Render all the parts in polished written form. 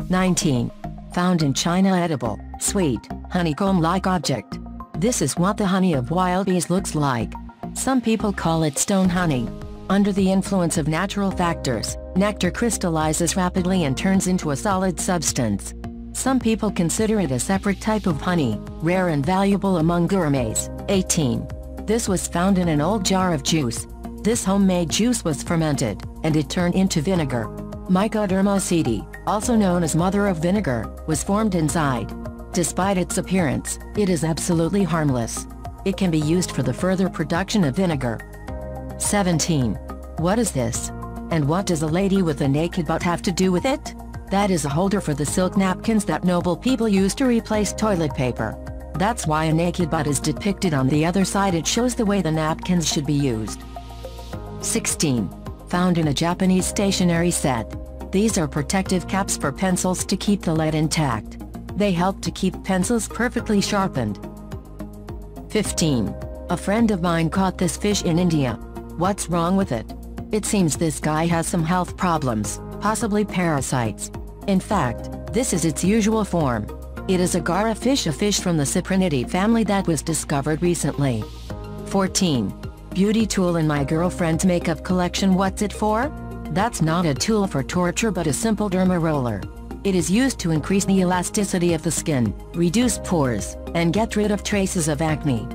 19. Found in China edible, sweet, honeycomb-like object. This is what the honey of wild bees looks like. Some people call it stone honey. Under the influence of natural factors, nectar crystallizes rapidly and turns into a solid substance. Some people consider it a separate type of honey, rare and valuable among gourmets. 18. This was found in an old jar of juice. This homemade juice was fermented, and it turned into vinegar. Mycoderma aceti, also known as mother of vinegar, was formed inside. Despite its appearance, it is absolutely harmless. It can be used for the further production of vinegar. 17. What is this? And what does a lady with a naked butt have to do with it? That is a holder for the silk napkins that noble people use to replace toilet paper. That's why a naked butt is depicted on the other side. It shows the way the napkins should be used. 16. Found in a Japanese stationery set. These are protective caps for pencils to keep the lead intact. They help to keep pencils perfectly sharpened. 15. A friend of mine caught this fish in India. What's wrong with it? It seems this guy has some health problems, possibly parasites. In fact, this is its usual form. It is a gara fish, a fish from the Cyprinidae family that was discovered recently. 14. Beauty tool in my girlfriend's makeup collection. What's it for? That's not a tool for torture but a simple derma roller. It is used to increase the elasticity of the skin, reduce pores, and get rid of traces of acne.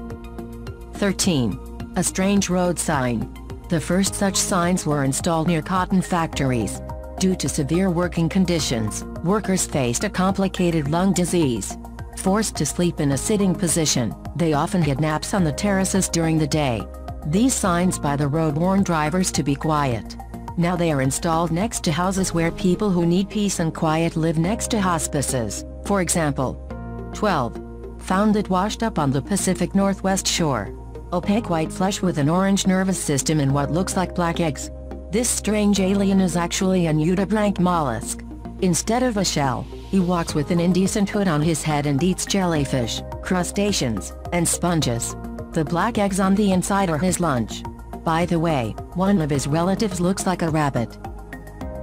13. A strange road sign. The first such signs were installed near cotton factories. Due to severe working conditions, workers faced a complicated lung disease. Forced to sleep in a sitting position, they often had naps on the terraces during the day. These signs by the road warned drivers to be quiet. Now they are installed next to houses where people who need peace and quiet live, next to hospices, for example. 12. Found it washed up on the Pacific Northwest shore. Opaque white flesh with an orange nervous system and what looks like black eggs. This strange alien is actually a nudibranch mollusk. Instead of a shell, he walks with an indecent hood on his head and eats jellyfish, crustaceans, and sponges. The black eggs on the inside are his lunch. By the way, one of his relatives looks like a rabbit.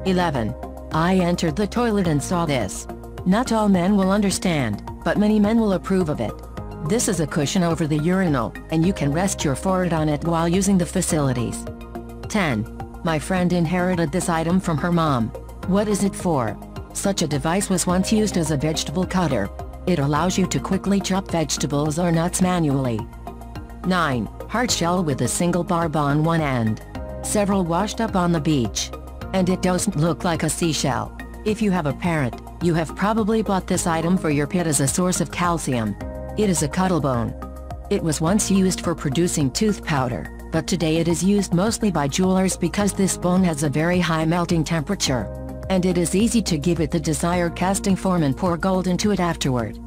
11. I entered the toilet and saw this. Not all men will understand, but many men will approve of it. This is a cushion over the urinal, and you can rest your forehead on it while using the facilities. 10. My friend inherited this item from her mom. What is it for? Such a device was once used as a vegetable cutter. It allows you to quickly chop vegetables or nuts manually. 9. Hard shell with a single barb on one end. Several washed up on the beach. And it doesn't look like a seashell. If you have a parrot, you have probably bought this item for your pet as a source of calcium. It is a cuttlebone. It was once used for producing tooth powder, but today it is used mostly by jewelers because this bone has a very high melting temperature. And it is easy to give it the desired casting form and pour gold into it afterward.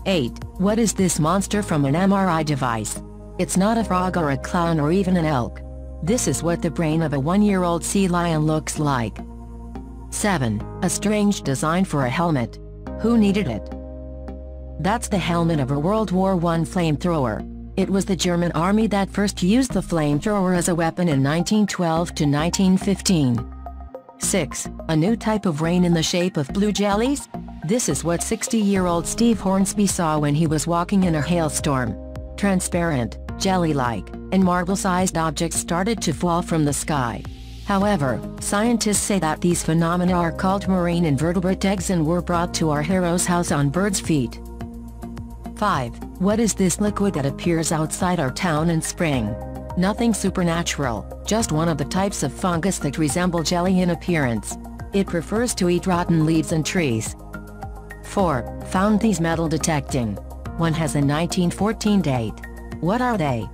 8. What is this monster from an MRI device? It's not a frog or a clown or even an elk. This is what the brain of a 1-year-old sea lion looks like. 7. A strange design for a helmet. Who needed it? That's the helmet of a World War I flamethrower. It was the German army that first used the flamethrower as a weapon in 1912 to 1915. 6. A new type of rain in the shape of blue jellies? This is what 60-year-old Steve Hornsby saw when he was walking in a hailstorm. Transparent, jelly-like, and marble-sized objects started to fall from the sky. However, scientists say that these phenomena are called marine invertebrate eggs and were brought to our hero's house on birds' feet. 5. What is this liquid that appears outside our town in spring? Nothing supernatural, just one of the types of fungus that resemble jelly in appearance. It prefers to eat rotten leaves and trees. 4. Found these metal detecting. One has a 1914 date. What are they?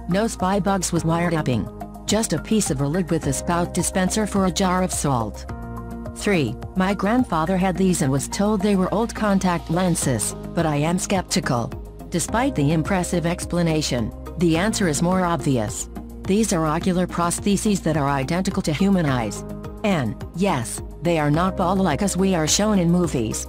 No spy bugs with wire upping. Just a piece of a lid with a spout dispenser for a jar of salt. 3. My grandfather had these and was told they were old contact lenses, but I am skeptical. Despite the impressive explanation, the answer is more obvious. These are ocular prostheses that are identical to human eyes. And, yes, they are not ball-like as we are shown in movies.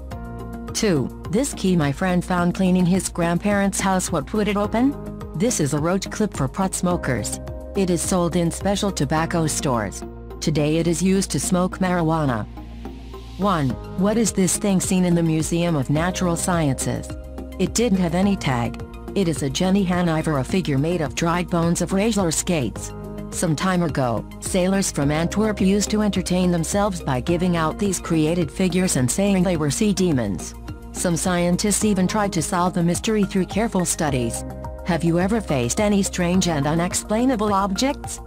2. This key my friend found cleaning his grandparents' house. What would it open? This is a roach clip for pot smokers. It is sold in special tobacco stores. Today it is used to smoke marijuana. 1. What is this thing seen in the Museum of Natural Sciences? It didn't have any tag. It is a Jenny Haniver, a figure made of dried bones of roller skates. Some time ago, sailors from Antwerp used to entertain themselves by giving out these created figures and saying they were sea demons. Some scientists even tried to solve the mystery through careful studies. Have you ever faced any strange and unexplainable objects?